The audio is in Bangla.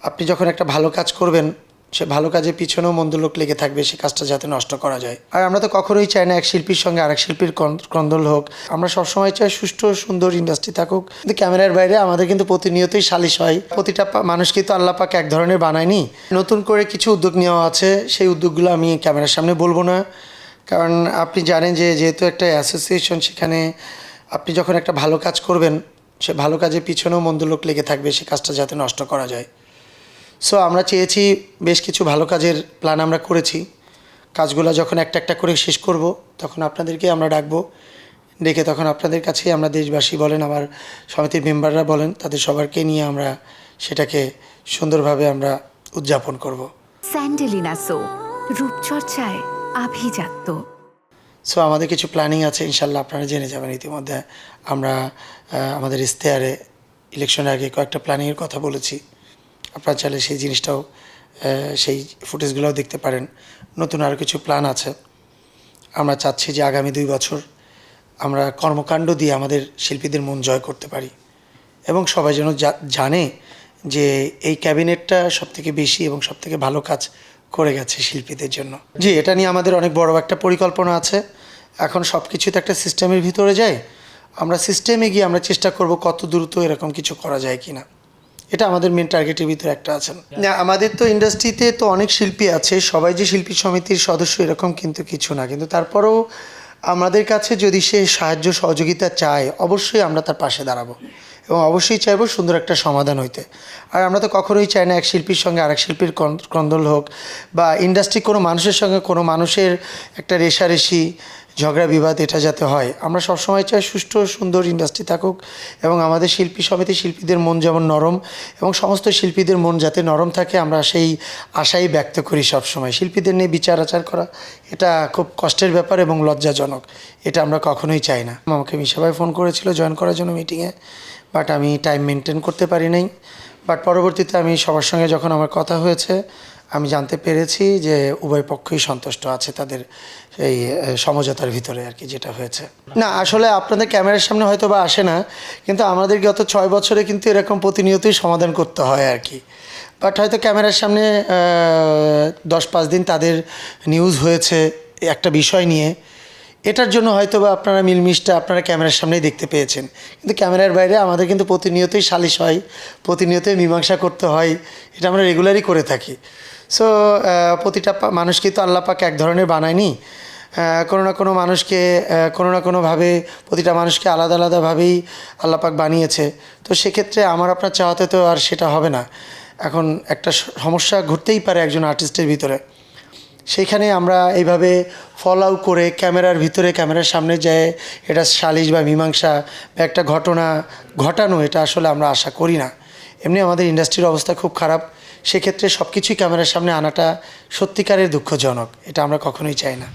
আপনি যখন একটা ভালো কাজ করবেন, সে ভালো কাজের পিছনেও মন্দ লোক লেগে থাকবে, সে কাজটা যাতে নষ্ট করা যায়। আর আমরা তো কখনোই চাই না এক শিল্পীর সঙ্গে আরেক শিল্পীর ক্রন্দল হোক। আমরা সবসময় চাই সুষ্ঠু সুন্দর ইন্ডাস্ট্রি থাকুক। কিন্তু ক্যামেরার বাইরে আমাদের কিন্তু প্রতিনিয়তই সালিশ হয়। প্রতিটা মানুষকে তো আল্লাহ পাক এক ধরনের বানায়নি। নতুন করে কিছু উদ্যোগ নেওয়া আছে, সেই উদ্যোগগুলো আমি ক্যামেরার সামনে বলবো না, কারণ আপনি জানেন যে যেহেতু একটা অ্যাসোসিয়েশন, সেখানে আপনি যখন একটা ভালো কাজ করবেন, সে ভালো কাজের পিছনেও মন্দ লোক লেগে থাকবে, সে কাজটা যাতে নষ্ট করা যায়। সো আমরা চেয়েছি, বেশ কিছু ভালো কাজের প্ল্যান আমরা করেছি। কাজগুলো যখন একটা একটা করে শেষ করব, তখন আপনাদেরকে আমরা ডাকবো, ডেকে তখন আপনাদের কাছেই আমরা, দেশবাসী বলেন, আমার সমিতির মেম্বাররা বলেন, তাদের সবারকে নিয়ে আমরা সেটাকে সুন্দরভাবে আমরা উদযাপন করব। স্যান্ডেলিনা সো, রূপচর্চায় আভিজাত্য। সো আমাদের কিছু প্ল্যানিং আছে, ইনশাল্লাহ আপনারা জেনে যাবেন ইতিমধ্যে। আমরা আমাদের ইশতেহারে ইলেকশনের আগে কয়েকটা প্ল্যানিংয়ের কথা বলেছি। আপনারা চাইলে সেই জিনিসটাও, সেই ফুটেজগুলোও দেখতে পারেন। নতুন আরও কিছু প্ল্যান আছে। আমরা চাচ্ছি যে আগামী 2 বছর আমরা কর্মকাণ্ড দিয়ে আমাদের শিল্পীদের মন জয় করতে পারি, এবং সবাই যেন জানে যে এই ক্যাবিনেটটা সবথেকে বেশি এবং সবথেকে ভালো কাজ করে গেছে শিল্পীদের জন্য। জি, এটা নিয়ে আমাদের অনেক বড় একটা পরিকল্পনা আছে। এখন সব কিছু তো একটা সিস্টেমের ভিতরে যায়। আমরা সিস্টেমে গিয়ে আমরা চেষ্টা করব কত দ্রুত এরকম কিছু করা যায় কি না। এটা আমাদের মেন টার্গেটের ভিতরে একটা আছে। না, আমাদের তো ইন্ডাস্ট্রিতে তো অনেক শিল্পী আছে, সবাই যে শিল্পী সমিতির সদস্য এরকম কিন্তু কিছু না। কিন্তু তারপরেও আমাদের কাছে যদি সে সাহায্য সহযোগিতা চায়, অবশ্যই আমরা তার পাশে দাঁড়াবো, এবং অবশ্যই চাইবো সুন্দর একটা সমাধান হইতে। আর আমরা তো কখনোই চাই না এক শিল্পীর সঙ্গে আরেক শিল্পীর ক্রন্দল হোক, বা ইন্ডাস্ট্রি কোনো মানুষের সঙ্গে কোনো মানুষের একটা রেষারেষি, ঝগড়া বিবাদ এটা যাতে হয়। আমরা সবসময় চাই সুষ্ঠু সুন্দর ইন্ডাস্ট্রি থাকুক, এবং আমাদের শিল্পী সমিতি শিল্পীদের মন যেমন নরম, এবং সমস্ত শিল্পীদের মন যাতে নরম থাকে, আমরা সেই আশাই ব্যক্ত করি সবসময়। শিল্পীদের নিয়ে বিচার আচার করা এটা খুব কষ্টের ব্যাপার এবং লজ্জাজনক, এটা আমরা কখনোই চাই না। আমাকে মিশা ভাই ফোন করেছিল জয়েন করার জন্য মিটিংয়ে, বাট আমি টাইম মেনটেন করতে পারি নাই। বাট পরবর্তীতে আমি সবার সঙ্গে যখন আমার কথা হয়েছে, আমি জানতে পেরেছি যে উভয় পক্ষই সন্তুষ্ট আছে তাদের এই সমঝোতার ভিতরে আর কি, যেটা হয়েছে। না, আসলে আপনাদের ক্যামেরার সামনে হয়তো বা আসে না, কিন্তু আমাদের গত 6 বছরে কিন্তু এরকম প্রতিনিয়তই সমাধান করতে হয় আর কি। বাট হয়তো ক্যামেরার সামনে 10-5 দিন তাদের নিউজ হয়েছে একটা বিষয় নিয়ে, এটার জন্য হয়তো বা আপনারা মিলমিশটা আপনারা ক্যামেরার সামনেই দেখতে পেয়েছেন। কিন্তু ক্যামেরার বাইরে আমাদের কিন্তু প্রতিনিয়তই সালিশ হয়, প্রতিনিয়তই মীমাংসা করতে হয়। এটা আমরা রেগুলারই করে থাকি। সো প্রতিটা মানুষকেই তো আল্লাহ পাক এক ধরনের বানায়নি। কোনো না কোনো মানুষকে কোনো না কোনোভাবে, প্রতিটা মানুষকে আলাদা আলাদাভাবেই আল্লাহ পাক বানিয়েছে। তো সেক্ষেত্রে আমার আপনার চাওয়াতে তো আর সেটা হবে না। এখন একটা সমস্যা ঘটতেই পারে একজন আর্টিস্টের ভিতরে, সেইখানে আমরা এইভাবে ফল আউট করে ক্যামেরার ভিতরে, ক্যামেরার সামনে যায় এটা সালিশ বা মীমাংসা বা একটা ঘটনা ঘটানো, এটা আসলে আমরা আশা করি না। এমনি আমাদের ইন্ডাস্ট্রির অবস্থা খুব খারাপ, সেক্ষেত্রে সব কিছুই ক্যামেরার সামনে আনাটা সত্যিকারের দুঃখজনক, এটা আমরা কখনোই চাই না।